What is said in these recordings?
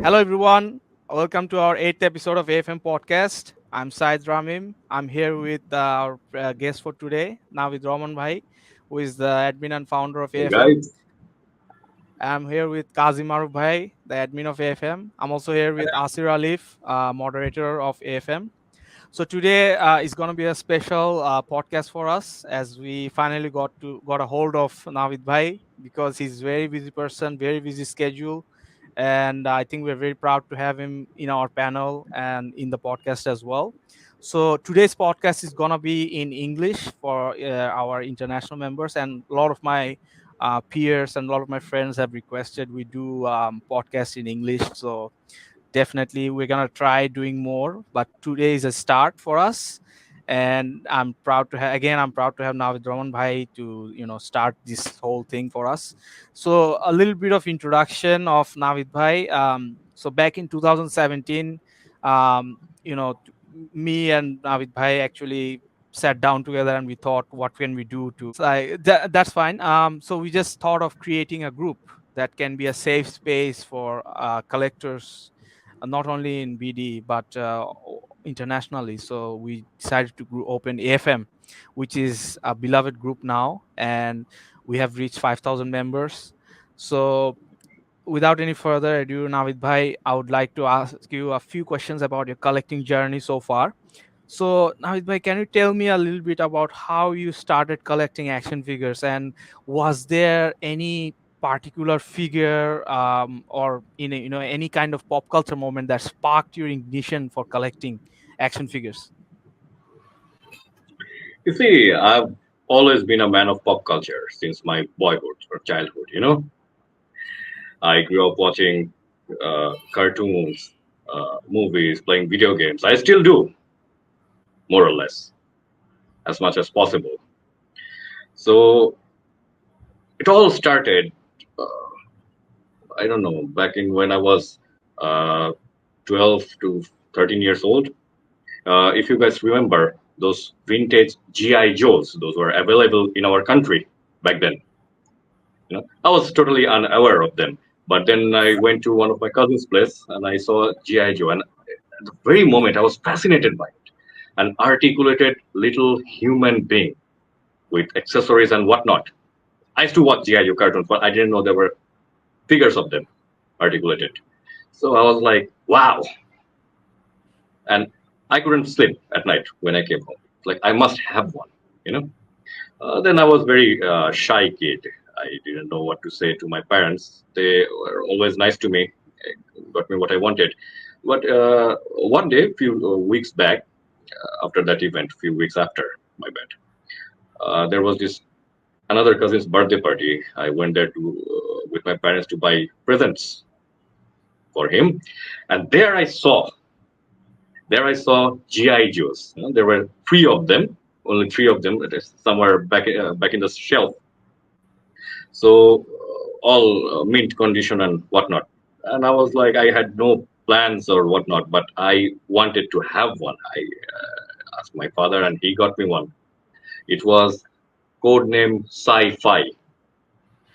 Hello, everyone. Welcome to our eighth episode of AFM podcast. I'm Said Ramim. I'm here with our guest for today, Naveed Rahman Bhai, who is the admin and founder of Hey AFM. guys, I'm here with Qazi Bhai, the admin of AFM. I'm also here with Asir Alif, moderator of AFM. So today is going to be a special podcast for us as we finally got a hold of Navid Bhai because he's a very busy person, very busy schedule, and I think we're very proud to have him in our panel and in the podcast as well. So today's podcast is going to be in English for our international members, and a lot of my peers and a lot of my friends have requested we do podcast in English. So definitely we're gonna try doing more, but today is a start for us, and I'm proud to have Navid Rahman Bhai to start this whole thing for us. So a little bit of introduction of Navid Bhai. So back in 2017, you know t- me and Navid Bhai actually sat down together and we thought what can we do to that's fine. So we just thought of creating a group that can be a safe space for collectors, not only in BD but internationally. So we decided to open AFM, which is a beloved group now, and we have reached 5,000 members. So without any further ado, Navid Bhai, I would like to ask you a few questions about your collecting journey so far. So, Navid Bhai, can you tell me a little bit about how you started collecting action figures, and was there any particular figure or any kind of pop culture moment that sparked your ignition for collecting action figures? you see, I've always been a man of pop culture since my boyhood or childhood. I grew up watching cartoons, movies, playing video games. I still do, more or less, as much as possible. So it all started, uh, I don't know, back in when I was uh, 12 to 13 years old. If you guys remember those vintage GI Joes, those were available in our country back then. I was totally unaware of them. But then I went to one of my cousin's place and I saw GI Joe, and at the very moment I was fascinated by it. An articulated little human being with accessories and whatnot. I used to watch GI Joe cartoons, but I didn't know there were figures of them articulated. So I was like, wow. And I couldn't sleep at night when I came home. Like, I must have one, you know. Then I was very shy kid. I didn't know what to say to my parents. They were always nice to me, got me what I wanted. But one day, few weeks back, after that event, few weeks after, my bad, there was this another cousin's birthday party. I went there to with my parents to buy presents for him, and there I saw GI Joes. There were three of them, only three of them. It is somewhere back in the shelf. So all mint condition and whatnot. And I was like, I had no plans or whatnot, but I wanted to have one. I asked my father, and he got me one. It was codename Sci-Fi,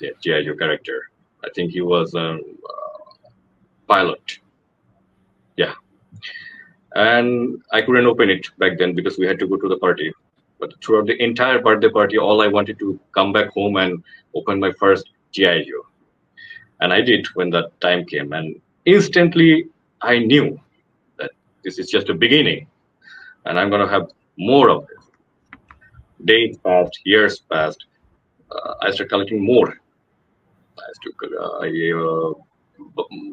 the GI Joe character. I think he was a pilot. Yeah, and I couldn't open it back then because we had to go to the party. But throughout the entire birthday party, all I wanted to come back home and open my first GI Joe, and I did when that time came. And instantly, I knew that this is just a beginning, and I'm gonna have more of this. Days passed, years passed. I started collecting more.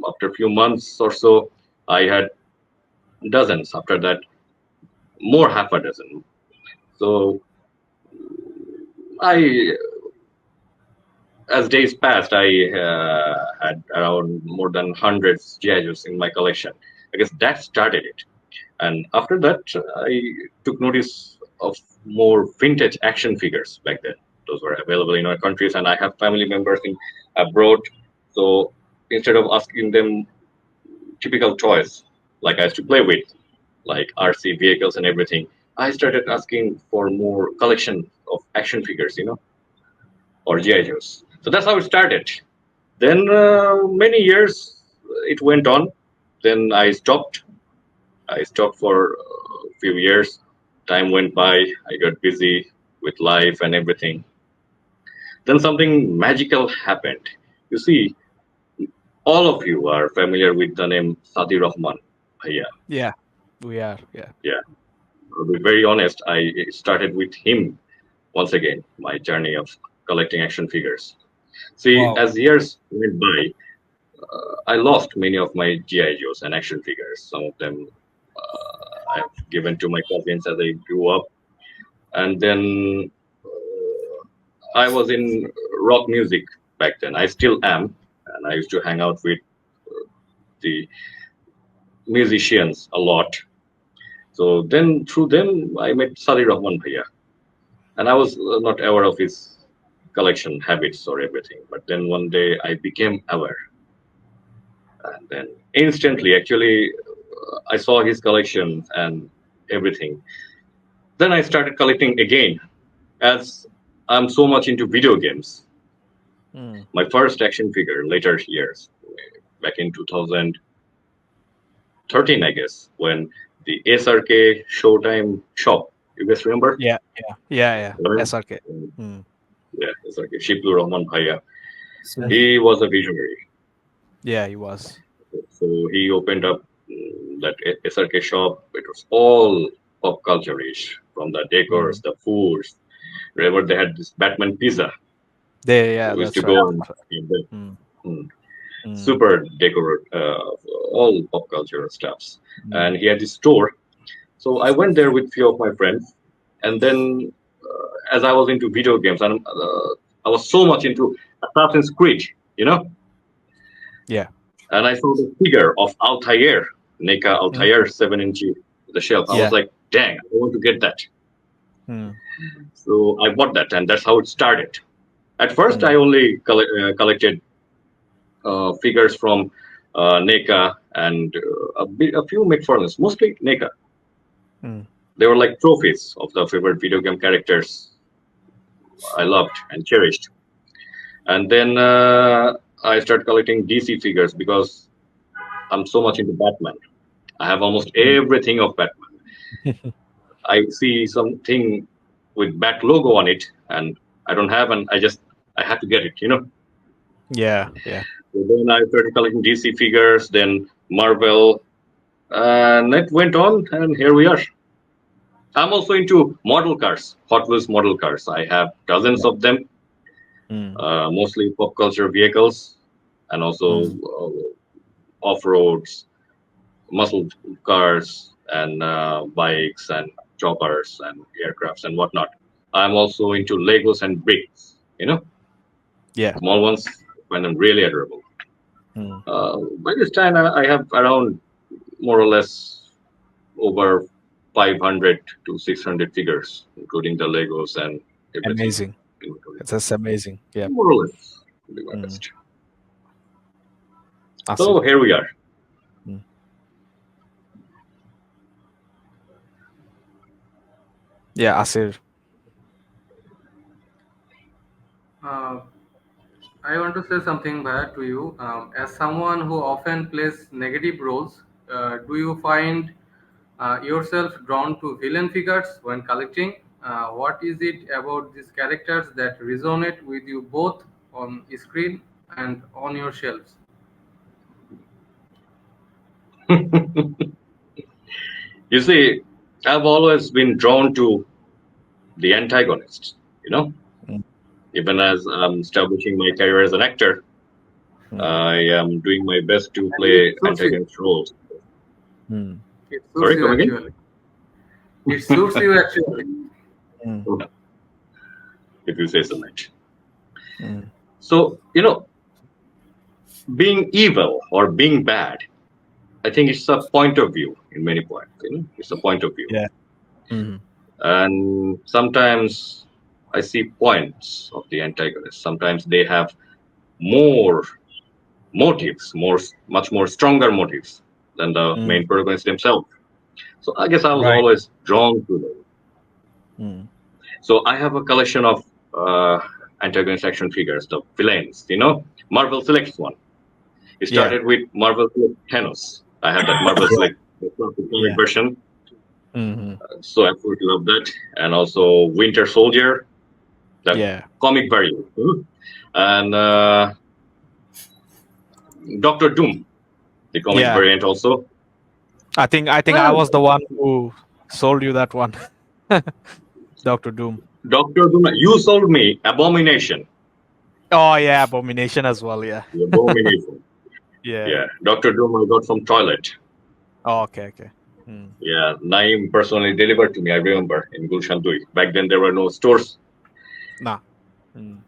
After a few months or so, I had dozens. After that, more half a dozen. So I as days passed, I had around more than hundreds GI Joes in my collection. I guess that started it. And after that, I took notice of more vintage action figures back then. Those were available in our countries, and I have family members in abroad. So instead of asking them typical toys like I used to play with, like RC vehicles and everything, I started asking for more collection of action figures, or GI Joes. So that's how it started. Then many years it went on. then I stopped for a few years. Time went by. I got busy with life and everything. Then something magical happened. You see, all of you are familiar with the name Sadi Rahman. Yeah, Yeah, we are. Yeah. yeah. To be very honest, I started with him once again, my journey of collecting action figures. See, Wow. as years went by, I lost many of my GI Joes and action figures. Some of them I've given to my cousins as I grew up. And then I was in rock music back then. I still am. And I used to hang out with the musicians a lot. So then through them, I met Sali Rahman Bhaiya. And I was not aware of his collection habits or everything. But then one day I became aware. And then instantly, actually, I saw his collection and everything. Then I started collecting again as I'm so much into video games. Mm. My first action figure later years, back in 2013, I guess, when the SRK Showtime shop, you guys remember? Yeah, yeah, yeah, yeah. Remember? SRK. Mm. Yeah, SRK, Shiblu Rahman Bhaiya. Yes. He was a visionary. Yeah, he was. So he opened up that SRK shop. It was all pop culture-ish, from the decors, Mm. the foods. Remember they had this Batman pizza. They, yeah, We used to that's right. go and That's right. eat that. Mm. Mm. Mm. Super decor, all pop culture stuffs. Mm. And he had this store. So I went there with few of my friends. And then, as I was into video games, and I was so much into Assassin's Creed, you know, Yeah. and I saw the figure of Altair, NECA Mm. Altair 7 inch, the shelf. I was Yeah. like, dang, I want to get that. Mm. So I bought that, and that's how it started. At first, I Mm. only collected figures from NECA and a few McFarlanes, mostly NECA. Mm. They were like trophies of the favorite video game characters I loved and cherished. And then I started collecting DC figures because I'm so much into Batman. I have almost Mm. everything of Batman. I see something with Bat logo on it, and I don't have, and I have to get it. Yeah, yeah. So then I started collecting DC figures, then Marvel, and it went on, and here we are. I'm also into model cars, Hot Wheels model cars. I have dozens Yeah. of them, Mm. mostly pop culture vehicles, and also Mm. off roads, muscle cars, and bikes, and choppers, and aircrafts, and whatnot. I'm also into Legos and bricks. Yeah. Small ones. I find them really adorable. Mm. By this time, I have around more or less over 500 to 600 figures, including the Legos and everything. Amazing. It's just amazing. Yeah. More or less, to do my Mm. best. Asir. So here we are. Mm. Yeah, Asir. Uh, I want to say something back to you. As someone who often plays negative roles, do you find yourself drawn to villain figures when collecting? What is it about these characters that resonate with you both on screen and on your shelves? You see, I've always been drawn to the antagonists, you know, Mm. even as I'm establishing my career as an actor. Mm. I am doing my best to And it play suits you. antagonist roles. Mm. It suits Sorry, you come again? actually. It suits you actually. Mm. If you say so much. Mm. So, being evil or being bad, I think it's a point of view in many points. It's a point of view. Yeah. Mm. And sometimes I see points of the antagonist. Sometimes they have more motives, much more stronger motives than the Mm. main protagonists themselves. So I guess I was Right. always drawn to them. Mm. So I have a collection of antagonist action figures, the villains. Marvel selects one. It Yeah. started with Marvel Select Thanos. I had that Marvel Yeah. Select, the comic Yeah. version. Hmm. So I absolutely love that. And also Winter Soldier, the Yeah. comic variant. And Doctor Doom, the comic Yeah. variant also. I think I Well, was the one who sold you that one. Doctor Doom. Doctor Doom, you sold me Abomination. Oh yeah, Abomination as well. Yeah. The Abomination. Yeah. Yeah, Doctor Doom I got from Toilet. Oh, okay. Okay. Mm. Yeah, Naim personally delivered to me, I remember, in Gulshan Dui. Back then there were no stores. Nah. Mm.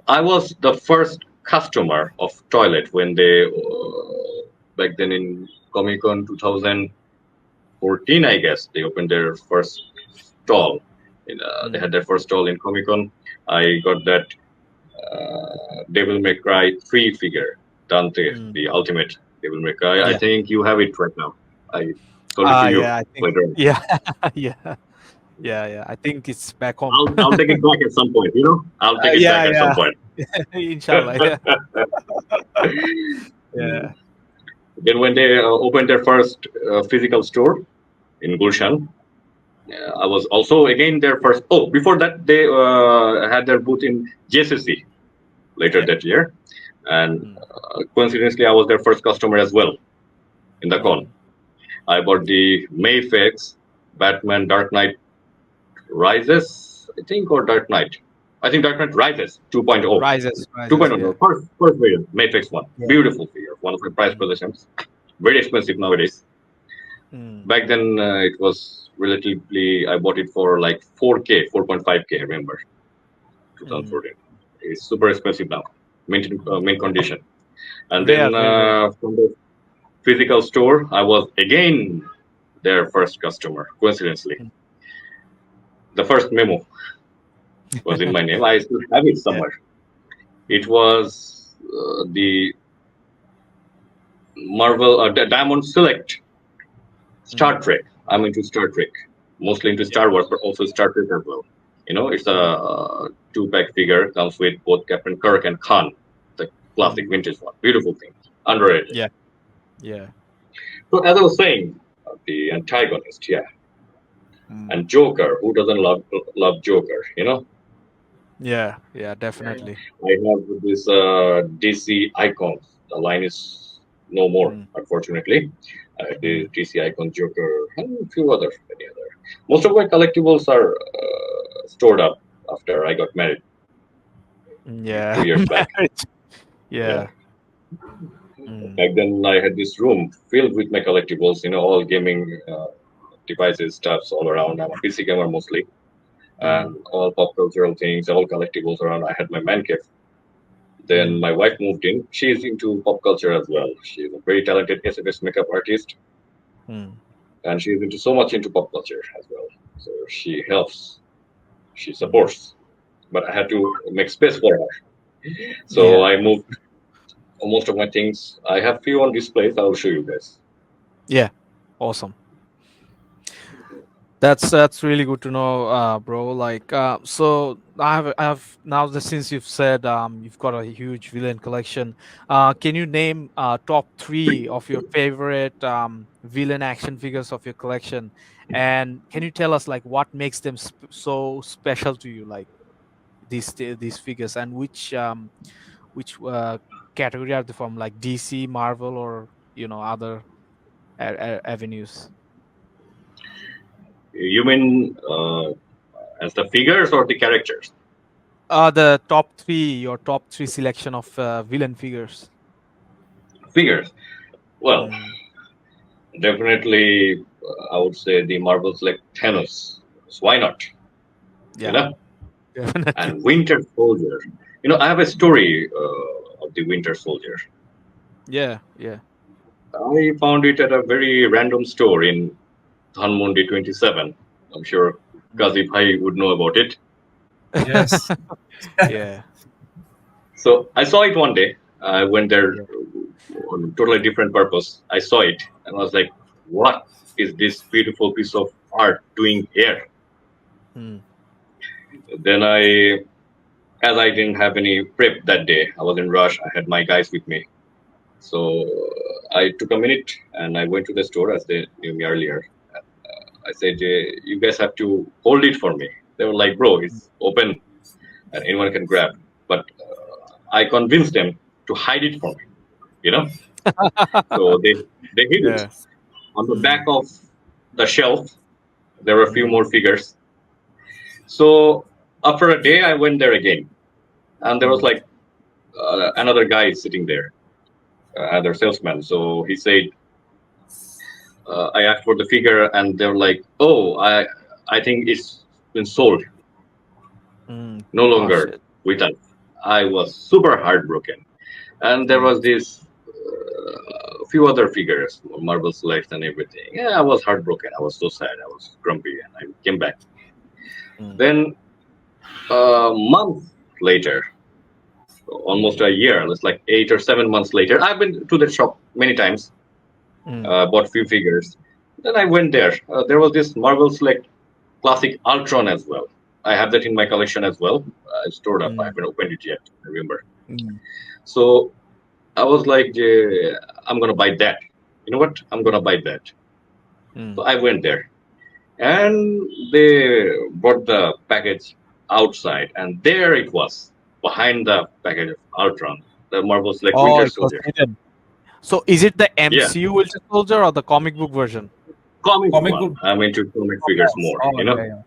I was the first customer of Toilet when they, back then in Comic Con 2014, I guess, they opened their first stall. They Mm. had their first stall in Comic Con. I got that Devil May Cry 3 figure, Dante, Mm. the ultimate Devil May Cry. I Yeah. think you have it right now. I sold it to you Yeah. I think. later on. Yeah. Yeah. Yeah. Yeah. I think it's back home. I'll take it back at some point. I'll take it back Yeah. at some Yeah. point. Inshallah. Yeah. Yeah. Then when they opened their first physical store in Gulshan, I was also again their first. Oh, before that they had their booth in JCC later Yep. that year, and Mm. coincidentally I was their first customer as well in the con. Mm. I bought the Mayfix Batman Dark Knight Rises, I think, or Dark Knight. I think Dark Knight Rises 2.0. Rises. 2.0, Rises. no, Yeah. first variant, Mayfix one. Yeah. Beautiful figure, one of my prized Mm. possessions. Very expensive nowadays. Mm. Back then, it was relatively, I bought it for like 4K, 4.5K, I remember, Mm. 2014. It's super expensive now, mint condition. And Rare. then Very rare. from the physical store, I was again their first customer, coincidentally. Mm. The first memo was in my name. I still have it Yeah. somewhere. It Mm. was the Marvel, the Diamond Select Star Mm. Trek. I'm into Star Trek, mostly into Yep. Star Wars, but also Star Trek as well. It's a Mm. two-pack figure, comes with both Captain Kirk and Khan, the classic Mm. vintage one. Beautiful thing, underrated. Yeah. Yeah. So as I was saying, the antagonist, yeah, Mm. and Joker. Who doesn't love Joker? Yeah. Yeah. Definitely. I have this DC icons. The line is no more, Mm. unfortunately. The Mm. DC icon Joker and a few many other. Most of my collectibles are stored up after I got married Yeah. 2 years back. Marriage. Yeah. Yeah. Mm. Back then, I had this room filled with my collectibles, all gaming devices, stuffs all around. I'm a PC gamer mostly, Mm. and all pop cultural things, all collectibles around. I had my man cave. Then Mm. my wife moved in. She's into pop culture as well. She's a very talented SFX makeup artist, Mm. and she's into so much into pop culture as well. So she helps, she Mm. supports. But I had to make space for her. So Yeah. I moved most of my things. I have few on displays. I'll show you guys. Yeah. Awesome. That's really good to know, bro. Like, so I have now that since you've said you've got a huge villain collection, can you name top three of your favorite villain action figures of your collection, and can you tell us like what makes them so special to you, like these figures, and which category are they from, like DC, Marvel, or other avenues? You mean as the figures or the characters? The top three, your top three selection of villain figures. Figures. Well, Mm. definitely, I would say the Marvels like Thanos. So why not? You Yeah, know, definitely. and Winter Soldier. I have a story of the Winter Soldier. Yeah, yeah. I found it at a very random store in Dhanmondi 27. I'm sure Mm. Qazi Bhai would know about it. Yes. Yeah, So I saw it one day. I went there yeah. on a totally different purpose. I saw it and I was like, what is this beautiful piece of art doing here? Mm. Then as I didn't have any prep that day, I was in rush. I had my guys with me. So I took a minute and I went to the store as they knew me earlier. I said, "You guys have to hold it for me." They were like, "Bro, it's open and anyone can grab." But I convinced them to hide it for me. You know, so they hid it Yeah. on the back Mm, of the shelf. There were a few mm, more figures. So after a day, I went there again, and there was mm, like another guy sitting there, another salesman. So he said, I asked for the figure, and they were like, "Oh, I think it's been sold, mm. no Oh longer shit. with us." I was super heartbroken, and there Mm, was this few other figures, Marble Select and everything. Yeah, I was heartbroken. I was so sad. I was grumpy, and I came back. mm, Then a month later, almost a year, it's like 8 or 7 months later, I've been to the shop many times, mm, bought few figures. Then I went there. There was this Marvel Select Classic Ultron as well. I have that in my collection as well. I stored up. I mm, haven't opened it yet. I remember. mm, So I was like, I'm gonna buy that. You know what? I'm gonna buy that. mm. So I went there, and they brought the package outside, and there it was behind the package of Ultron, the Marvel Select Oh, Winter it was Soldier. hidden. So is it the Yeah, MCU Winter Soldier or the comic book version? comic Comic one. book. I'm into comic figures Yes. more. Oh You know, yeah, yeah,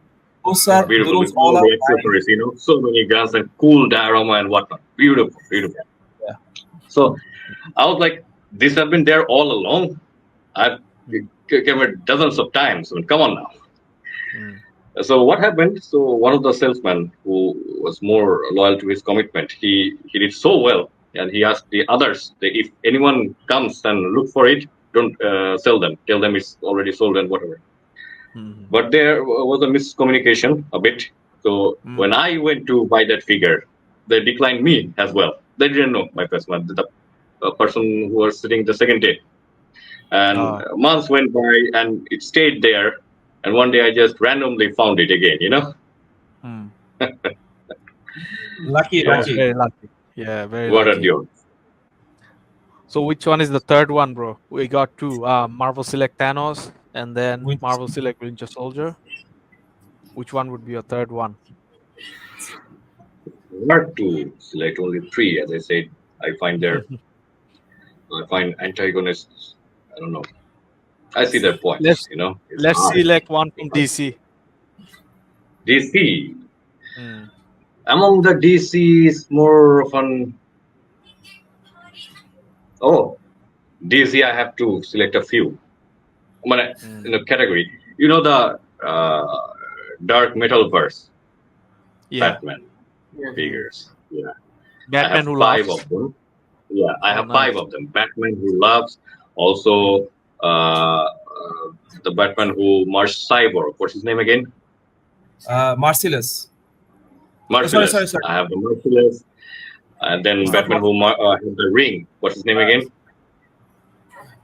yeah. beautiful Those with all all are the mine. accessories. You know, so many guns and cool diorama and whatnot. Beautiful, beautiful. Yeah. So I was like, these have been there all along. I've Mm, came at dozens of times. I mean, come on now. mm, So what happened? So one of the salesmen who was more loyal to his commitment, he did so well, and he asked the others that if anyone comes and look for it, don't sell them. Tell them it's already sold and whatever. mm, But there was a miscommunication a bit. So mm. when I went to buy that figure, they declined me as well. They didn't know my customer, the person who was sitting the second day. And Oh, months went by, and it stayed there. And one day I just randomly found it again. You know, mm. Lucky, Oh, yeah. lucky. very lucky. Yeah, very What a lucky. deal. So which one is the third one, bro? We got two. Marvel Select Thanos and then Which Marvel Select Winter Soldier. Which one would be your third one? Hard to select only three, as I said. I find their, I find antagonists. I don't know. I see their points. let's You know, it's let's hard. select one It's from hard. DC. DC. Mm, Among the DCs, more of an oh DC. I have to select a few. I mean, in mm. the category, you know the Dark Metalverse Yeah, Batman Yes. mm. figures. Yeah, I have Batman Who five Laughs. of them. Yeah, I Oh, have five nice. of them. Batman Who Loves, Mm. also the Batman Who Marched Cyborg. What's his name again? Merciless. Sorry, Merciless. sorry. I have the Merciless, and then It's not Batman Merciless. who has the ring. What's his name Uh, again?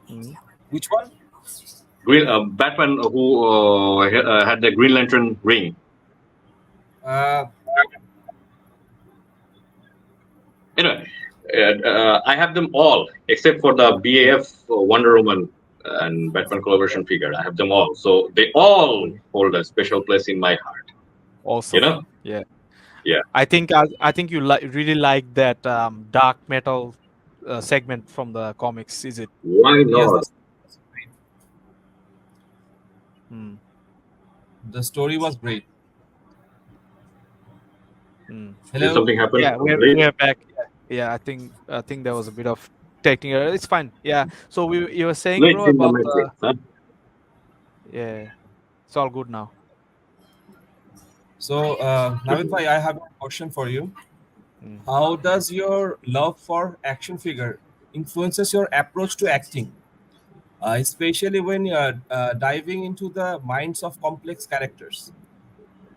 Mm. which one? Green. Batman who had the Green Lantern ring. Uh, Anyway, I have them all except for the BAF Wonder Woman and Batman collaboration figure. I have them all, so they all hold a special place in my heart. You Awesome. know? Yeah. Yeah. I think you really like that dark metal segment from the comics. Is it? Why yes, not? that's great. Mm, The story was great. mm. Did Hello. something happen? Yeah, Late? we're back. Yeah, I think there was a bit of technical. It's fine. Yeah. So you were saying, Late bro, in the about matrix, huh? yeah. It's all good now. So, Navid bhai, I have a question for you. Mm. How does your love for action figure influences your approach to acting, especially when you are diving into the minds of complex characters?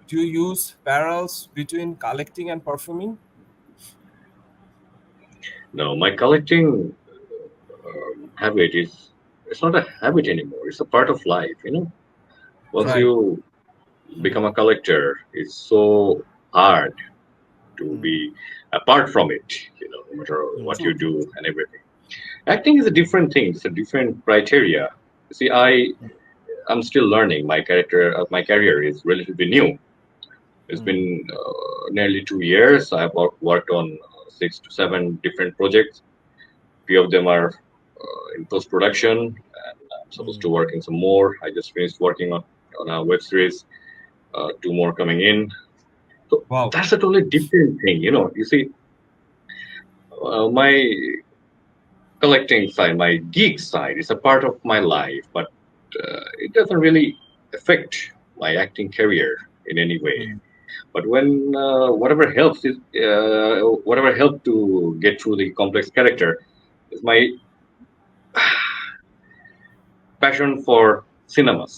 Do you use parallels between collecting and performing? No, my collecting habit is it's not a habit anymore. It's a part of life, you know. Once Right. you become Mm. a collector, it's so hard to Mm. be apart from it, you know, no matter Mm. what you True. do and everything. Acting is a different thing. It's a different criteria. See, I'm still learning. My career is relatively new. It's Mm, been nearly 2 years. I've worked on 6 to 7 different projects. Few of them are in post production, and I'm supposed mm, to work in some more. I just finished working on a web series. Two more coming in. So Wow. that's a totally different thing. You see, my collecting side, my geek side, is a part of my life, but it doesn't really affect my acting career in any way. mm, But when whatever helped to get through the complex character is my passion for cinemas.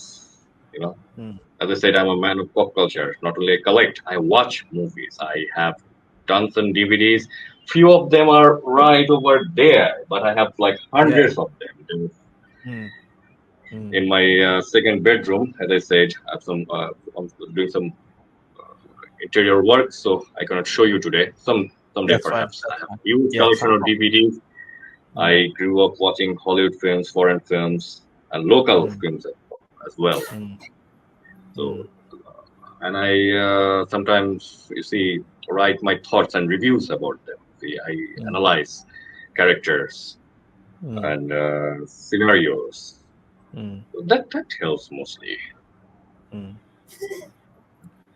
You know, mm. as I said, I'm a man of pop culture. Not only I collect, I watch movies. I have tons and DVDs. Few of them are right over there, but I have like Yeah. hundreds of them Mm, mm. in my second bedroom. As I said, I'm doing some interior work, so I cannot show you today. Someday That's fine. perhaps. I That's have fine. huge Yeah, collection no of problem. DVDs. Mm, I grew up watching Hollywood films, foreign films, and local mm, films as well. mm, So, mm, and I sometimes, you see, write my thoughts and reviews about them. See, I mm, analyze characters mm, and scenarios. mm, That helps mostly. mm.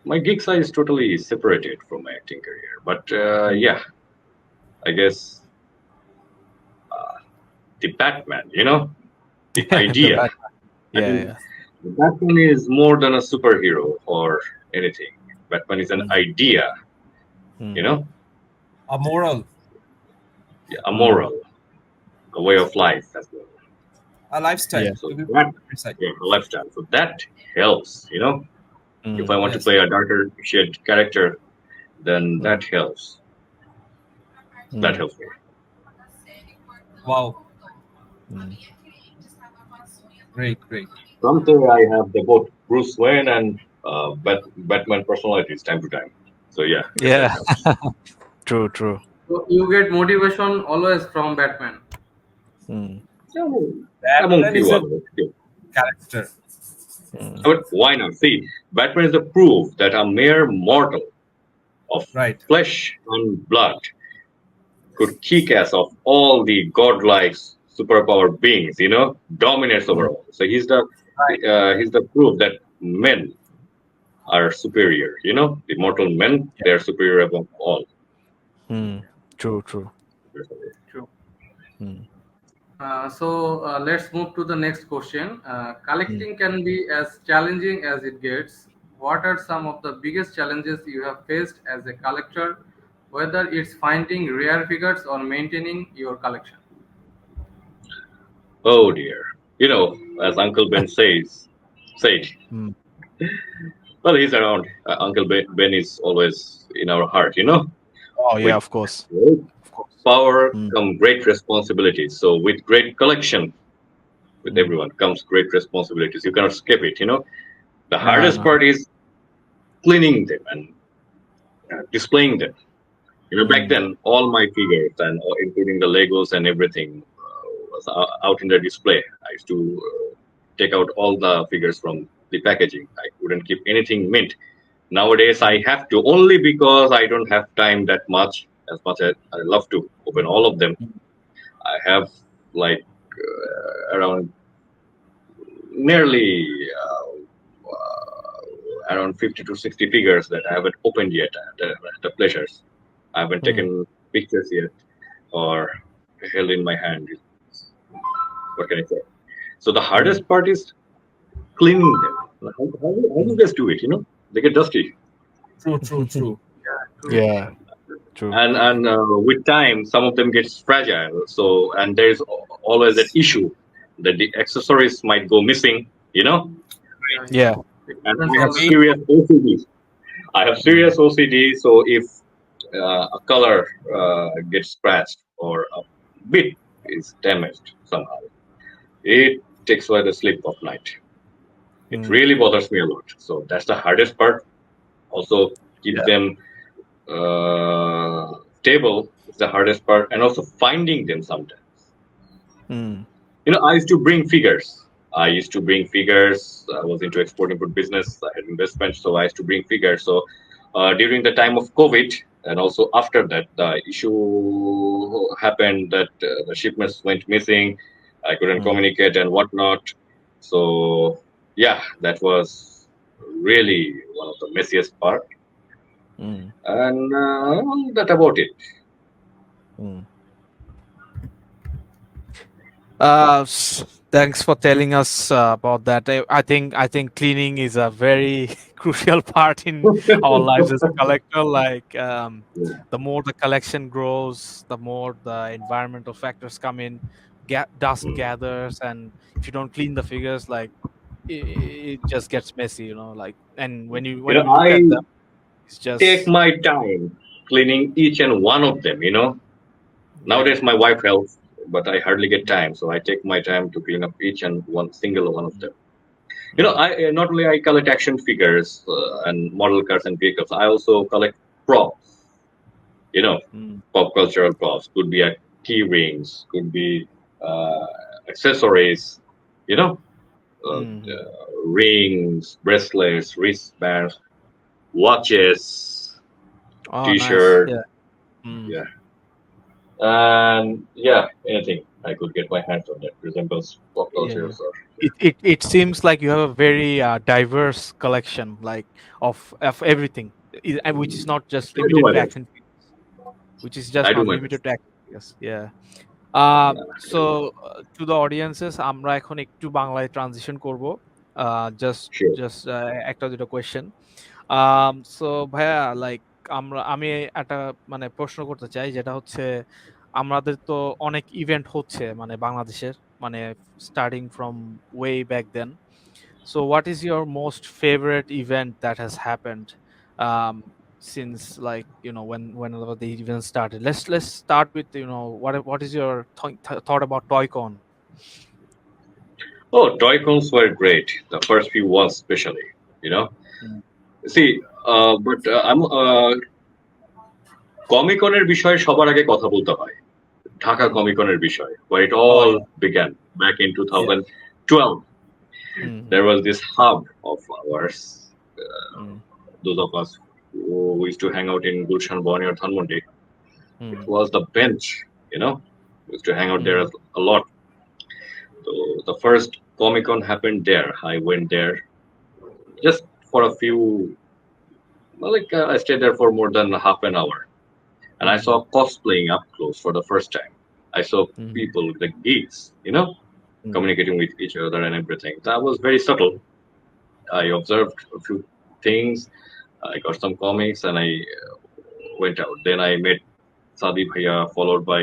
My gig side is totally separated from my acting career, but Mm. yeah, I guess the Batman, the The idea. back. I Yeah, think yeah. Batman is more than a superhero or anything. Batman is an Mm, idea, you mm, know, A moral, a mm. moral, a way of life as well. a lifestyle Yeah. to So be that, precise. yeah, a lifestyle. So that helps, If I Mm, want to Yes. play a darker shade character, then mm, that helps. That mm, helps me. Wow. mm. Great, great. Someday I have the both Bruce Wayne and Batman personalities time to time. So yeah, I guess that Yeah. helps. True, true. So you get motivation always from Batman. Mm, So, among Batman few is a others. Yeah. character. mm, But why not? See, Batman is the proof that a mere mortal of Right. flesh and blood could kick ass of all the godlike superpower beings, dominates mm. over all. So Right. he's the proof that men are superior. The mortal men, Yeah. they are superior above all. Mm. True, true. True. Mm, Let's move to the next question. mm. Collecting can be as challenging as it gets. What are some of the biggest challenges you have faced as a collector, whether it's finding rare figures or maintaining your collection? Oh dear. As Uncle Ben said, Mm. well, he's around. Ben is always in our heart. Oh, yeah, With of course. great Of course. power Mm. come great responsibilities. So with great collection, with Mm. everyone comes great responsibilities. You cannot skip it. The No, hardest no. part is cleaning them and displaying them. Back Mm. then, all my figures and including the Legos and everything was out in the display. I used to take out all the figures from the packaging. I couldn't keep anything mint. Nowadays, I Mm. have to only because I don't have time that much, as much as I love to open all of them. Mm. I have like around nearly around 50 to 60 figures that I haven't opened yet at the pleasures. I haven't Mm. taken pictures yet or held in my hand. What can I say? So the Mm. hardest part is cleaning them. How do you Mm. guys do it? They get dusty. True, true, true. Yeah, true. Yeah, true. And with time, some of them gets fragile. So and there's always that issue that the accessories might go missing. Yeah, yeah. Yeah. It And happens I have all the Hey, time. serious OCD. I have Mm. serious OCD. So if a color gets scratched or a bit is damaged somehow, it takes away the sleep of night. It Mm. really bothers me a lot. So that's the hardest part. Also, keep Yeah. them stable is the hardest part, and also finding them sometimes. Mm. I used to bring figures. I used to bring figures. I was into export import business. I had investments, so I used to bring figures. So during the time of COVID, and also after that, the issue happened that the shipments went missing. I couldn't Mm. communicate and whatnot. So yeah, that was really one of the messiest part. Mm. And that about it. Mm. Thanks for telling us about that. I think cleaning is a very crucial part in our lives as a collector. Like the more the collection grows, the more the environmental factors come in. Dust gathers, and if you don't clean the figures, like it just gets messy. Like, and when you look I at them, it's take just my time cleaning each and one of them. yeah. Nowadays, my wife helps, but I hardly get time, so I take my time to clean up each and one single one of them. Mm. I not only I collect action figures and model cars and vehicles, I also collect props. You know, Mm. pop cultural props could be key rings, could be uh, accessories. You know, Mm. rings, bracelets, wristbands, watches, Oh, nice. T-shirt. Yeah. Mm. Yeah, and yeah, anything I could get my hands on that resembles pop Yeah. cultures or It seems like you have a very diverse collection, like of everything, which is not just I do limited my to best. action figures, which is I just do not my best. limited to action figures. Yeah. Yeah, I do my So best. to the audiences, আমরা এখন একটু বাংলায় transition করব। Just Sure. Just একটা দুটো question. So ভাইয়া, like আমি একটা মানে প্রশ্ন করতে চাই, যেটা হচ্ছে আমাদের তো অনেক ইভেন্ট হচ্ছে মানে বাংলাদেশের, মানে starting from way back then. So, what is your most favorite event that has happened since, like, whenever the event started? Let's start with, what is your thought about ToyCon? Oh, toy cons were great. The first few ones, especially. You know. Mm. See, but I'm কমিকনের বিষয়ে সবার আগে কথা বলতে হয় Dhaka Mm. কমিকনের বিষয় where it Oh all yeah, began back in yeah. 2012. Mm-hmm. There was this hub of ours, Mm. those of us who used to hang out in Gulshan Bani or Dhanmondi. It Mm. was the bench, we used to hang out there Mm. a lot. So the first Comic Con happened there. I went there just for a few, well, like I stayed there for more than half an hour, and I Mm. saw cosplaying up close for the first time. I saw Mm. people, the geeks, Mm. communicating with each other and everything. That was very subtle. I observed a few things. I got some comics, and I went out. Then I met Sadi Bhaiya, followed by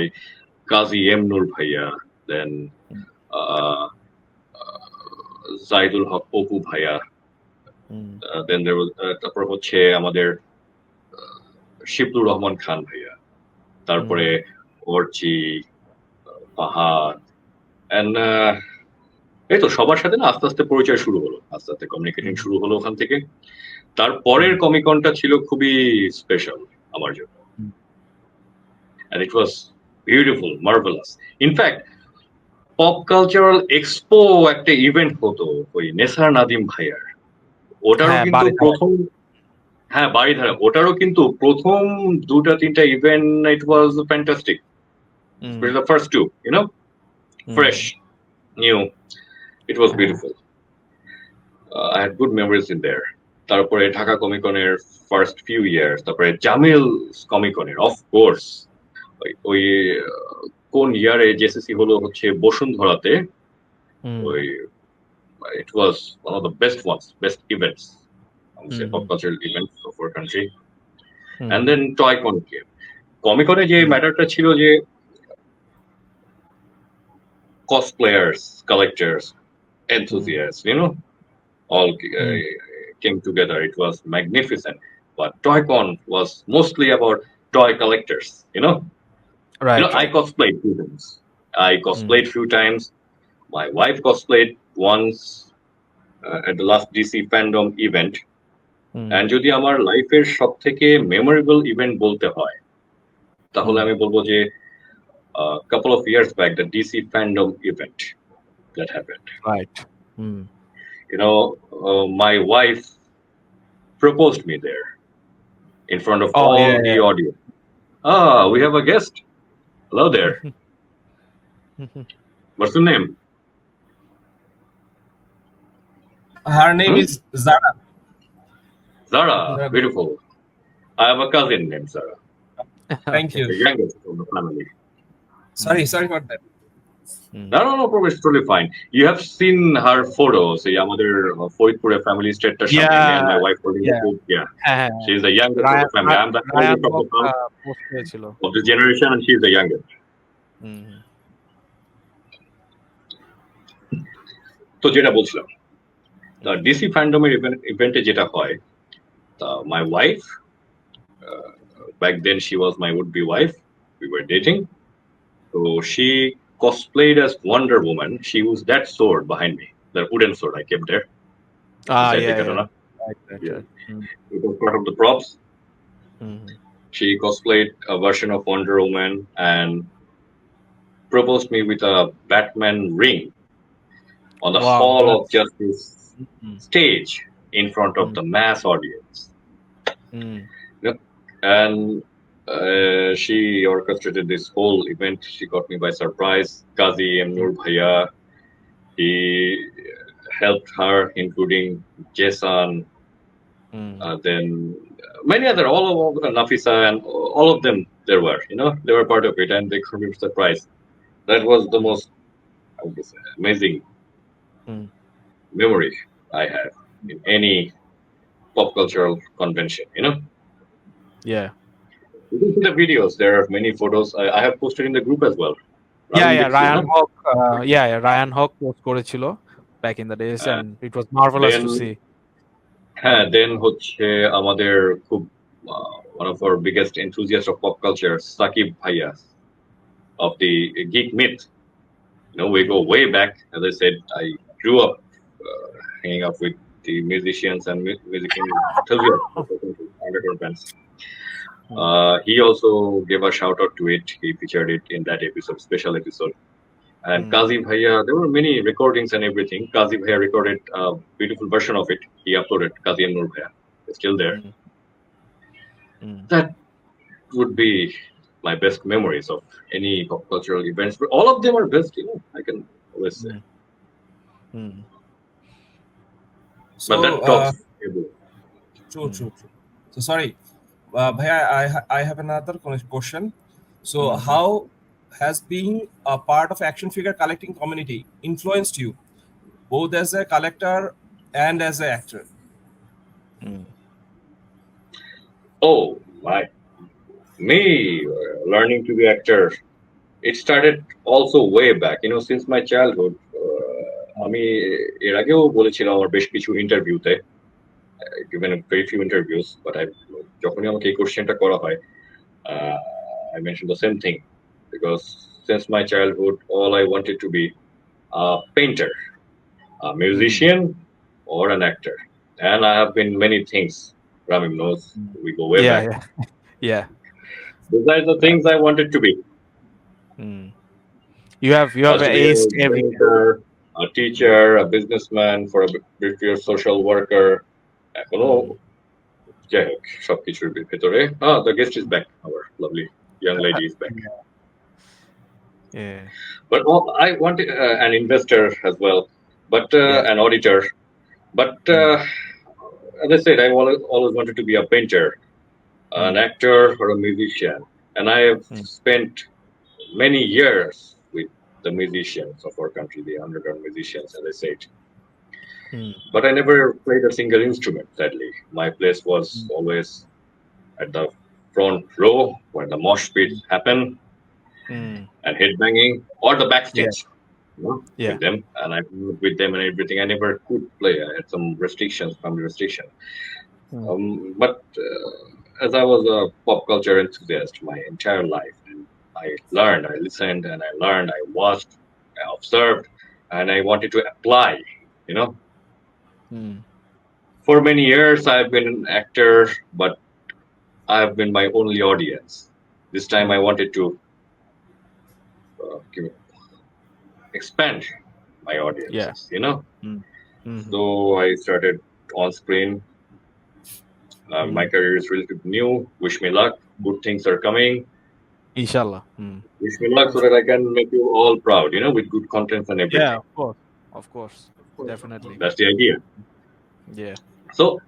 Qazi M Nur Bhaiya, then uh, Zaidul Haq Opu Bhaiya. Mm. Then there was তারপর হচ্ছে আমাদের শিবলুর রহমান খান ভাইয়া, তারপরে Mm. Archi, Fahad, and এই তো সবার সাথে না আস্তে আস্তে পরিচয় শুরু হলো, আস্তে আস্তে কমিউনিকেটিং Mm. শুরু হলো ওখান থেকে। তারপরের Mm. কমিকনটা ছিল খুবই স্পেশাল আমার জন্য, Mm. and it was beautiful, marvelous. In fact pop cultural expo একটা ইভেন্ট হতো ওই নেসার নাদিম ভাইয়ার, ওটারও হ্যাঁ, কিন্তু বাড়িধারা। প্রথম, হ্যাঁ বাড়িধারা, ওটারও কিন্তু প্রথম দুটা তিনটা event it was fantastic, Mm. the first two, fresh, Mm. new, it was হ্যাঁ। beautiful. I had good memories in there. তারপরে ঢাকা কমিকনের ফার্স্ট ফিউ ইয়ার্স, তারপরে জামিল কমিকনের অফ কোর্স ওই কোন ইয়ারে জেসিসি হলো হচ্ছে বসুন্ধরাতে, Mm. ওই it was one of the best ones, best events, I would say, pop Mhm. cultural events of our country. And Mhm. then টয়কন came. কমিকনে যে Mm. ম্যাটারটা ছিল যে cosplayers, collectors, Mm. enthusiasts, all Mm. came together. It was magnificent. But ToyCon was mostly about toy collectors. Right, I right. cosplayed few times. I Mm. cosplayed few times. My wife cosplayed once at the last DC fandom event. Mm. And যদি আমার লাইফের সব থেকে memorable event বলতে হয়, তাহলে Mm. আমি বলবো যে a couple of years back, the DC fandom event that happened. Right. Mm. My wife proposed me there in front of Oh yeah, all the audience. We have a guest. Hello there. yeah. What's your name? Her name Hmm? is Zara. Zara. No, no. Beautiful. I have a cousin named Zara, Thank Okay. you. the youngest of the family. Sorry, Mm. sorry for that. No, Mm. no, no problem. It's totally fine. You have seen her photos. এই আমাদের ফরিদপুরে family স্টেটটার সামনে me and Yeah, my wife holding the yeah. food. Yeah, হ্যাঁ, she's the youngest of Rayan the family. I'm the Rayan eldest of Haque the house post করেছিল। of this generation, and she's the youngest. Hmm, তো যেটা বলছিলাম, হুম, DC ফ্যান্ডমের ইভেন্টে যেটা হয়, my wife, back then she was my would-be wife. We were dating. So she cosplayed as Wonder Woman. She used that sword behind me, the wooden sword I kept there beside the yeah, yeah. katana. Right, right, Yeah, right. Hmm, it was part of the props. Hmm, hmm. She cosplayed a version of Wonder Woman and proposed me with a Batman ring on the Wow, Hall of that's Justice hmm, stage in front of hmm, the mass audience. Hmm, Yep. And she orchestrated this whole event. She caught me by surprise. Qazi and hmm, Nur Bhaiya, he helped her, including Jason, hmm, then many other, all of Nafisa, and all of them there were, they were part of it, and they caught me by surprise. That was the hmm, most, I would say, amazing hmm. memory I have in any pop cultural convention. Yeah. You can see the videos. There are many photos. I have posted in the group as well. Yeah, Ramim yeah, দেখছিল Ryan না? Hawk, yeah, Ryan Hawk post করেছিল back in the days Uh, and it was marvelous then to see. then হচ্ছে আমাদের খুব one of our biggest enthusiasts of pop culture, Sakib Bhaiya of the geek myth. We hmm, go way back. As I said, I grew up hanging out with the musicians and music enthusiasts of the country, underground bands. Hmm, He also gave a shout out to it. He featured it in that episode, special episode. And hmm, Qazi Bhaiya, there were many recordings and everything. Qazi Bhaiya recorded a beautiful version of it. He uploaded Qazi and Nur Bhaiya. It's still there. Hmm, hmm, That would be my best memories of any pop cultural events. But all of them are best, I can always say. Hmm, hmm, But So, that tops everything. true, hmm, true, true. So, sorry. Bhaiya, I have another question. So, hmm, hmm, how has being a part of action figure collecting community influenced you, both as a collector and as an actor? Hmm, Oh, my. Me learning to be actor, it started also way back, since my childhood. আমি এর আগেও বলেছিলাম আমার বেশ কিছু ইন্টারভিউতে, given a very few interviews, but যখনই আমাকে এই কোশ্চেনটা করা হয়, uh, I mentioned the same thing because since my childhood, all I wanted to be a painter, a hmm, musician, or an actor, and I have been many things. Ramim knows, hmm. we go way Yeah, back. yeah, yeah. These are the things I wanted to be. Hmm. You have First to be a aced everything. painter, a hmm, teacher, a businessman, for a brief year social worker. এখনো হুম। যাই হোক সবকিছুর ভেতরে the guest is back, our lovely young lady is back. Yeah. But I wanted an investor as well, but Yeah. an auditor. But hmm, as I said, I always wanted to be a painter, hmm, an actor, or a musician. And I have hmm, spent many years with the musicians of our country, the underground musicians, as I said. Hmm, But I never played a single instrument, sadly. My place was hmm, always at the front row where the mosh pits happen hmm. and headbanging, or the Yeah, backstage, yeah. with them. And I moved with them and everything. I never could play. I had some restrictions, family restriction. Hmm, But as I was a pop culture enthusiast my entire life, and I learned, I listened, and I learned, I watched, I observed, and I wanted to apply. You know, hmm, for many years I've been an actor, but I've been my only audience. This time I hmm, wanted to give, expand my Yeah. audiences, you know. Mm. Mm-hmm. So I started on screen. My Mm. career is relatively new. Wish me luck. Good things are coming. Inshallah. Mm. Wish me luck so that I can make you all proud, you know, with good content and Yeah, everything. of course. Of course. Of course, of course. Definitely. That's the idea. Yeah. So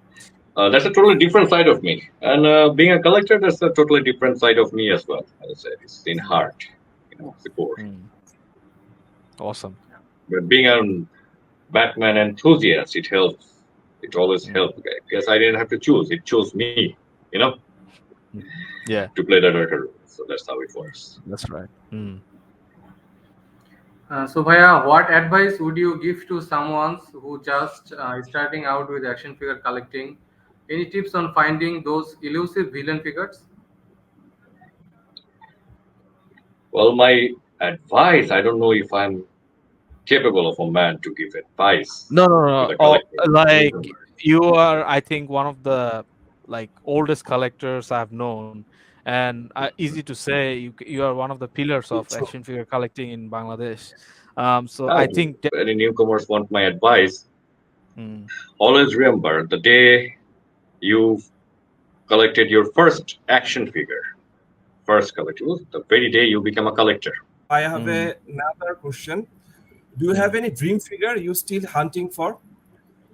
that's a totally different side of me. And being a collector, that's a totally different side of me as well. As I said, it's in heart, you know, the core. Mm. Awesome. But being a Batman enthusiast, it helps. It always Mm. helps. Because I didn't have to choose. It chose me, you know, Mm. Yeah, to play the director role. So that's how it works. that's right. Mm. So, Bhaiya, what advice would you give to someone who just starting out with action figure collecting? Any tips on finding those elusive villain figures? Well, my advice, I don't know if I'm capable of a man to give advice No, no, to no. the Oh, collector. like you are, I think, one of the like oldest collectors I've known, and easy to say you are one of the pillars of True. action figure collecting in Bangladesh. So Now, I if think that, any newcomers want my advice, mm, always remember the day you collected your first action figure, first collectible, the very day you become a collector. I have mm, another question. Do you have mm. any dream figure you still hunting for,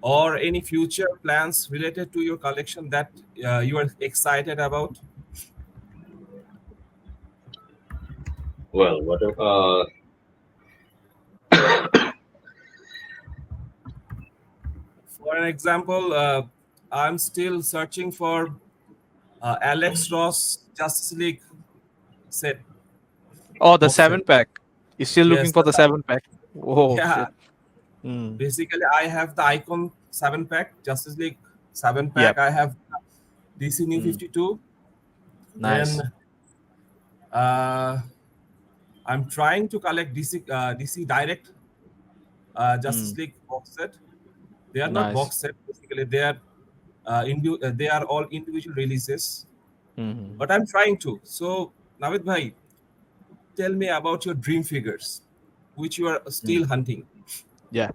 or any future plans related to your collection that you are excited about? Well, what For an example, I'm still searching for Alex Ross Justice League set Oh, the box set. 7 pack. You're still looking Yes, for the 7 pack? Oh yeah. shit. Mm. Basically, I have the Icon 7 pack, Justice League 7 pack. Yep. I have DC New Mm. 52. Then Nice. uh, I'm trying to collect DC Direct Justice Mm. League box set. They are not Nice. box set. Basically, they are all individual releases. Hmm. But I'm trying to. So, Navid Bhai, tell me about your dream figures, which you are Mm. still hunting. Yeah.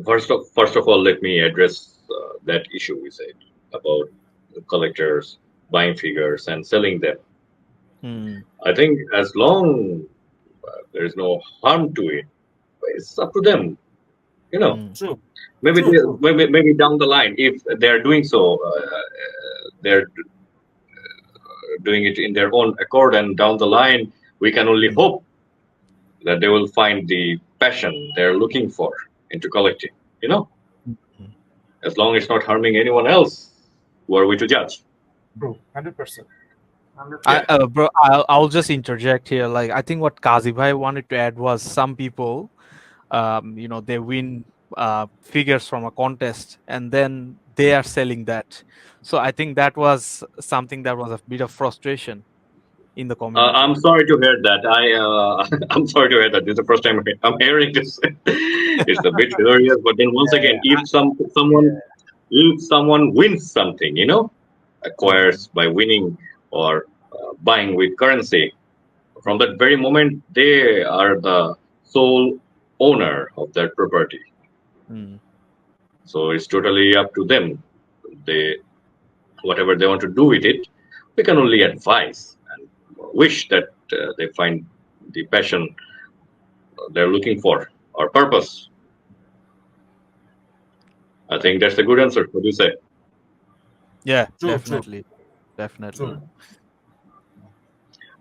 first of all, let me address that issue we said about the collectors buying figures and selling them. Mm. I think as long there is no harm to it, it's up to them. You know, Mm. True, maybe true, true. maybe down the line, if they're doing so, they're doing it in their own accord, and down the line, we can only Mm. hope that they will find the passion they're looking for into collecting. You know, Mm. as long as it's not harming anyone else, who are we to judge? True, 100%. I, Yeah. bro, I'll just interject here. Like, I think what Qazi bhai wanted to add was some people, they win figures from a contest and then they are selling that. So I think that was something that was a bit of frustration in the community. I'm sorry to hear that. I'm sorry to hear that. This is the first time I'm hearing this. It's a bit hilarious, but then once again, Yeah, if someone wins something, you know, mm, acquires by winning or buying with currency, from that very moment they are the sole owner of that property. mm, So it's totally up to them. They whatever they want to do with it, we can only advise and wish that they find the passion they're looking for or purpose. I think that's a good answer. What do you say? yeah, True, true, definitely, definitely. true. Hmm.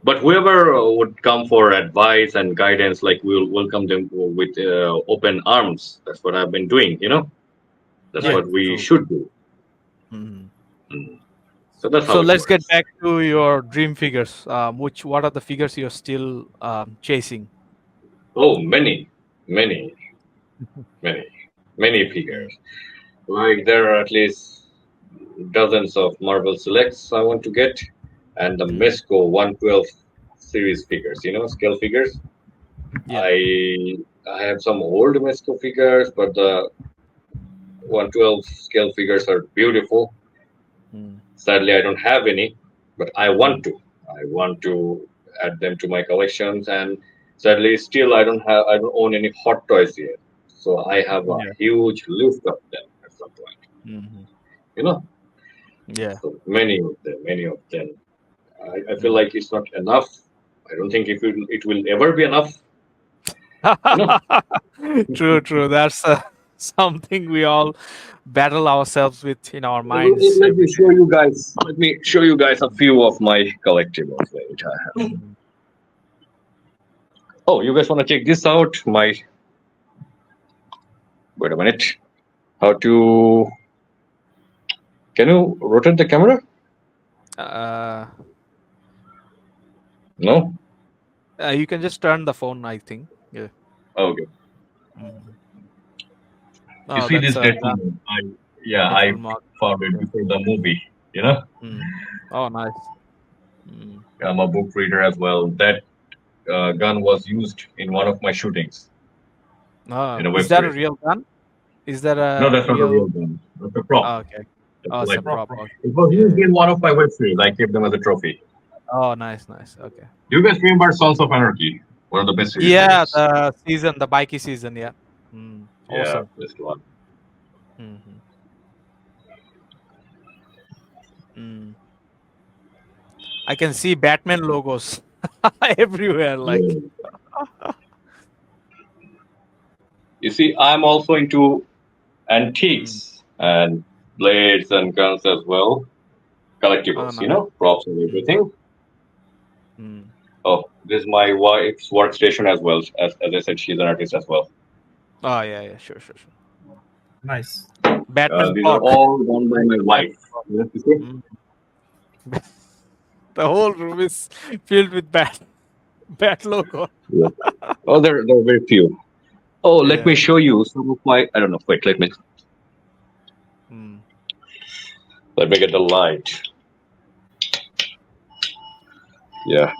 But whoever would come for advice and guidance, like we'll welcome them with open arms. That's what I've been doing. You know, that's Yeah, Right. what we true. should do. Mhm. Mm. So that's So how it let's get works. back to your dream figures. What are the figures you're still chasing? Oh, many, many, many Mm, figures. Like there are at least dozens of Marvel Selects I want to get, and the mm, Mesco 112 series figures. You know, scale figures. yeah. I have some old Mesco figures, but the 112 scale figures are beautiful. Mm, Sadly, I don't have any, but I mm, want to. I want to. add them to my collections, and sadly, still I don't own any hot toys yet. So I have a Yeah. huge list of them at some point. Hmm. You know, Yeah. so many of them, many of them. I feel Mm. like it's not enough. I don't think it will ever be enough. You know. True, true. That's something we all battle ourselves with in our Let minds let me every show you guys. Let me show you guys a few of my collectibles which I have. day. Mhm. Oh, you guys want to check this out? My wait a minute. How to? Can you rotate the camera? Uh, No. you can just turn the phone, I think. Yeah. Okay. Mhm. You Oh, see that's this a Deadpool? I Deadpool mark. found it Yeah. before the movie. You know, Mm. Oh, nice. Mm. I'm a book reader as well. That gun was used in one of my shootings in a Is web that a series. real gun? Is that No, a that's not a real? real gun. That's a prop. Oh, okay. That's Oh, what it's I a did. prop. Okay. It was Yeah, used yeah. in one of my web series. I kept them as a trophy. Oh, nice, nice. Okay. Do you guys remember Sons of Anarchy? One of the best series, I Yeah, guess. the season, the bikey season. Yeah. Mm. Yeah, Awesome. this one. Hmm. Mm. I can see Batman logos everywhere. Like, Yeah. You see, I'm also into mm. antiques and blades and guns as well. Oh, Collectibles, nice. props and Mm. everything. Mm. Oh, this is my wife's workstation as well. As I said, she's an artist as well. Oh, yeah, yeah. Sure, sure, sure. Nice. Batman These are clock. all done by Like my the wife. Batman clock. You see? Mm. The whole room is filled with bat logo. Yeah. Oh, there are very few. Oh, let me Yeah. show you some of my. I don't know. Wait, Mm. let me get the light. Yeah.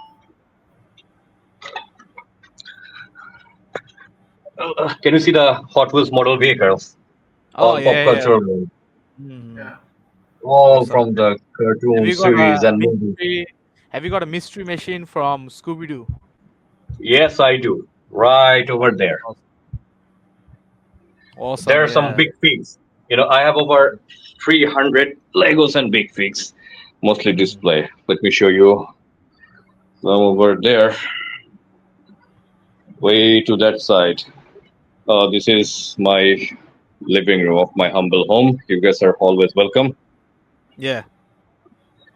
Can you see the Hot Wheels model vehicles? Oh, All pop yeah, yeah. culture, Mm. Yeah. all Awesome. from the Have cartoon you got series a and movies. mystery? Have you got a mystery machine from Scooby Doo? Yes, I do. Right over there. Awesome. Awesome. There are some Yeah. big figs. I have over 300 Legos and big figs, mostly Mm. display. Let me show you some over there, way to that side. This is my living room of my humble home. You guys are always welcome. Yeah.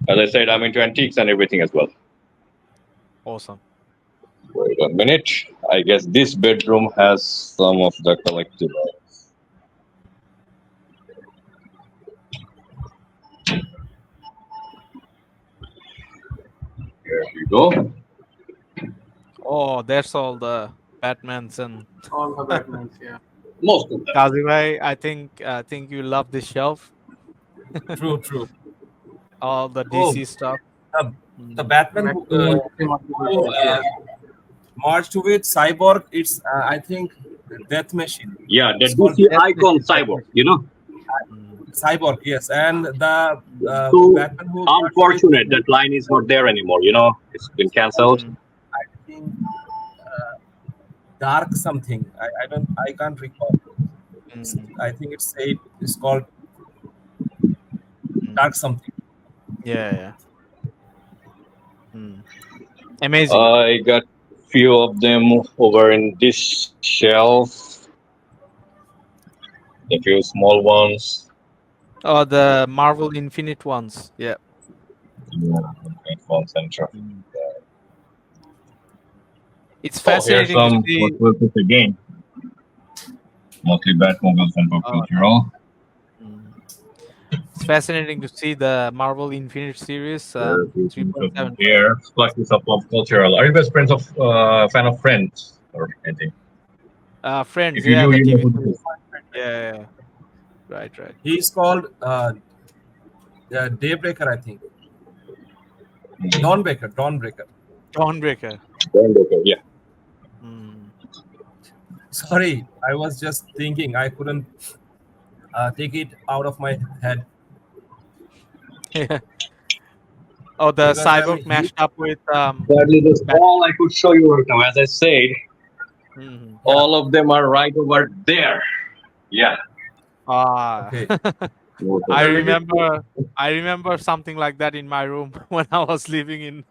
As I said, I'm into antiques and everything as well. Awesome. Wait a minute. I guess this bedroom has some of the collectibles. Here we go. Oh, that's all the Batmans and All the Batmans. Yeah. Most of them. Qazi bhai, I think you love this shelf. True, true. All the Oh, DC stuff. the, the Mm. Batman Maximum who motivation. Yes. merged with Cyborg, it's, I think, Death Machine. Yeah, the It's called DC Death icon machine, death cyborg. machine. Mm. Cyborg, yes. And the Mm. So Batman who merged with, unfortunate that line is not there anymore. It's been cancelled. Mm. I think, uh, Dark something. I can't recall. Mm. I think it's called Mm. Dark something. Yeah, yeah. Mm. Amazing. I got few of them over in this shelf. A few small ones. Oh, the Marvel Infinite ones. Yeah. Yeah, phone center. Mm. It's Oh, here's fascinating to some what see. was it again? Mostly Batmobiles and pop Oh, nice. cultural. Mm. It's fascinating to see the Marvel Infinite series. There are a few things over 3.75. here. Splotches of pop cultural. Are you guys friends of fan of Friends or anything? Friends. If you Yeah, do, the you know TV who series. this is. Yeah, yeah, yeah. Right, right. He's called Daybreaker, I think. Dawnbreaker. Dawnbreaker. Dawnbreaker. Dawnbreaker, yeah. Mm. Sorry, I was just thinking. I couldn't take it out of my head. Yeah. Oh, the because I'm cyborg he. mashed up with Sadly, that's bat. all I could show you right now. As I said, Mhm. Yeah. all of them are right over there. Yeah. Ah, Okay. Most of I them. remember. I remember something like that in my room when I was living in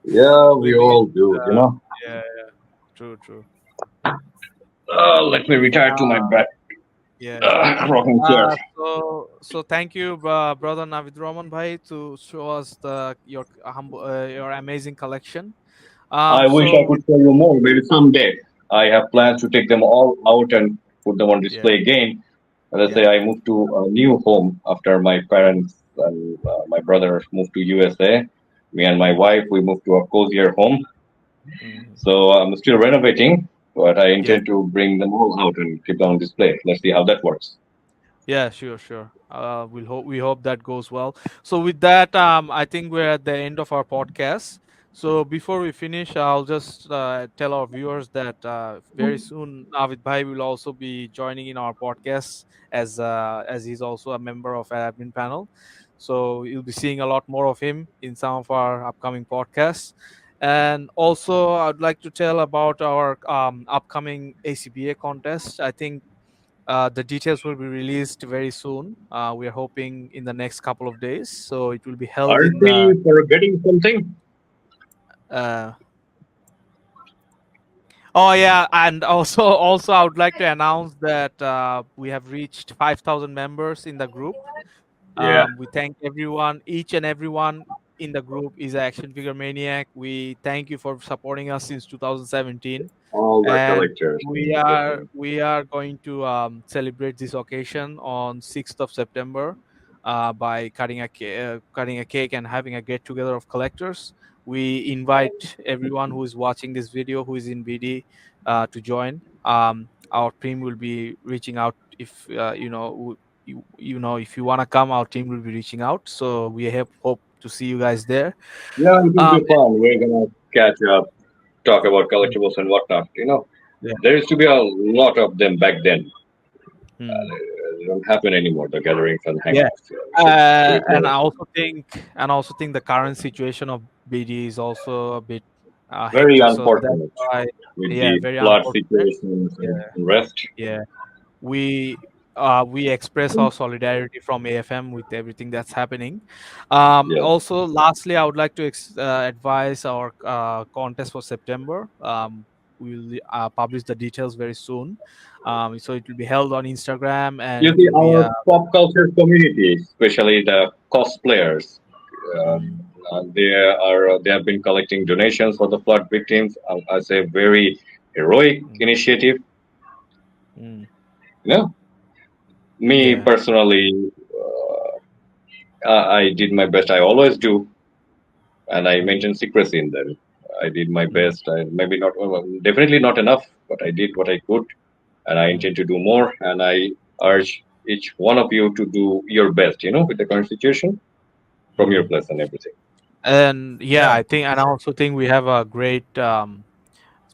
Yeah, we living in. all do, Uh, yeah, true, true. Let me retire to my Uh, bed. yeah. Rocking chair. So thank you, brother Navid Rahman bhai, to show us your amazing collection. I wish I So could show you more. Maybe someday. I have yeah, plans to take them all out and put them on yeah, display again. Let's say yeah. I moved to a new home after my parents and my brother moved to USA. Me and my Mm, wife, we moved to a cozier home. mm, So I'm still renovating, but I yeah, intend to bring them all out and keep them on display. Let's see how that works. yeah, sure, sure. We hope that goes well. So with that, I think we're at the end of our podcast. So before we finish, I'll just tell our viewers that very soon Navid Bhai will also be joining in our podcast as he's also a member of our admin panel. So you'll be seeing a lot more of him in some of our upcoming podcasts. And also, I'd like to tell about our upcoming ACBA contest. I think the details will be released very soon. We are hoping in the next couple of days. So it will be held Aren't in the. we forgetting something? Uh, oh yeah, and also also I would like to announce that we have reached 5,000 members in the group. Yeah, We thank everyone, each and everyone in the group is an action figure maniac. We thank you for supporting us since 2017, all the and collectors we and are everything. we are going to celebrate this occasion on 6th of September by cutting a cake and having a get together of collectors. We invite everyone who is watching this video who is in BD to join. Our team will be reaching out if if you want to come, our team will be reaching out. So we hope to see you guys there. Yeah, it will um be fun. We're gonna catch up, talk about collectibles and whatnot. yeah. There used to be a lot of them back then. Hmm. They don't happen anymore. The gatherings and Yeah. hangouts. We should do it And more. I also think the current situation of BD is also a bit Very hectic, so that's unfortunate why. with Yeah, the very flood unfortunate. situations and Yeah, unrest. yeah. We express our solidarity from AFM with everything that's happening. Yeah. Also, lastly, I would like to advise our contest for September. We will publish the details very soon. So it will be held on Instagram, and You it see, will be our pop culture community, especially the cosplayers, mm, they have been collecting donations for the flood victims as a very heroic mm, initiative. mm, You know, me yeah. personally, I did my best. I always do, and I Mm, maintain secrecy in them. I did my mm, best. I maybe not, well, definitely not enough, but I did what I could, and I mm, intend to do more. And I urge each one of you to do your best. With the current situation, from your mm. place and everything. And yeah, Yeah. I also think we have a great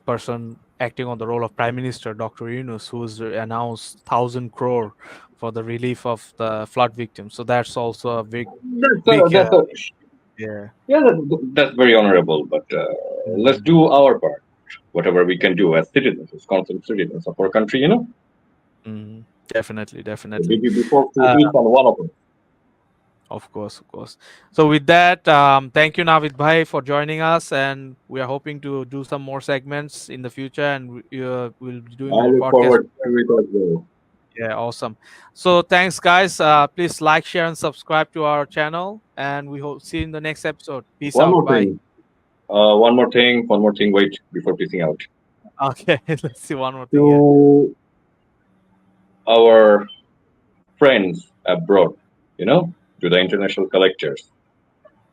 person acting on the role of Prime Minister, Dr. Yunus, who's announced 1,000 crore for the relief of the flood victims. So that's also a big, That's a, big, that's a, yeah, yeah, that's very honorable. But let's mm, do our part, whatever we can do as citizens, as concerned citizens of our country. mm, definitely, The definitely. duty before to Uh, each and one of us. of course, of course. So with that, thank you, Navid Bhai, for joining us, and we are hoping to do some more segments in the future, and we'll be doing I more look podcasts. forward to it as well. Yeah, awesome. So thanks, guys. Please like, share, and subscribe to our channel, and we hope see you in the next episode. Peace One out. more Bye. thing. One more thing. Wait before pissing out. Okay, let's see one more thing. Yeah. To our friends abroad, to the international collectors.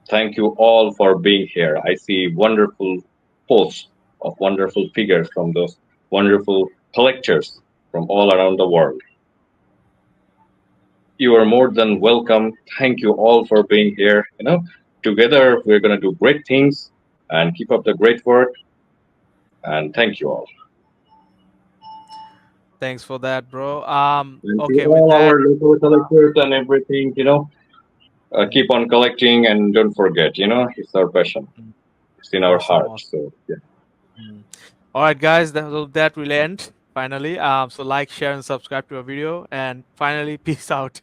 Thank you all for being here. I see wonderful posts of wonderful figures from those wonderful collectors from all around the world. You are more than welcome. Thank you all for being here. Together we're going to do great things and keep up the great work. And thank you all. Thanks for that, bro. And to Okay, with all that, our local collectors and everything. keep on collecting, and don't forget, it's our passion. Mm. It's in our Awesome, heart. awesome. So yeah. Mm. All right, guys, that will end finally. So like, share, and subscribe to our video. And finally, peace out.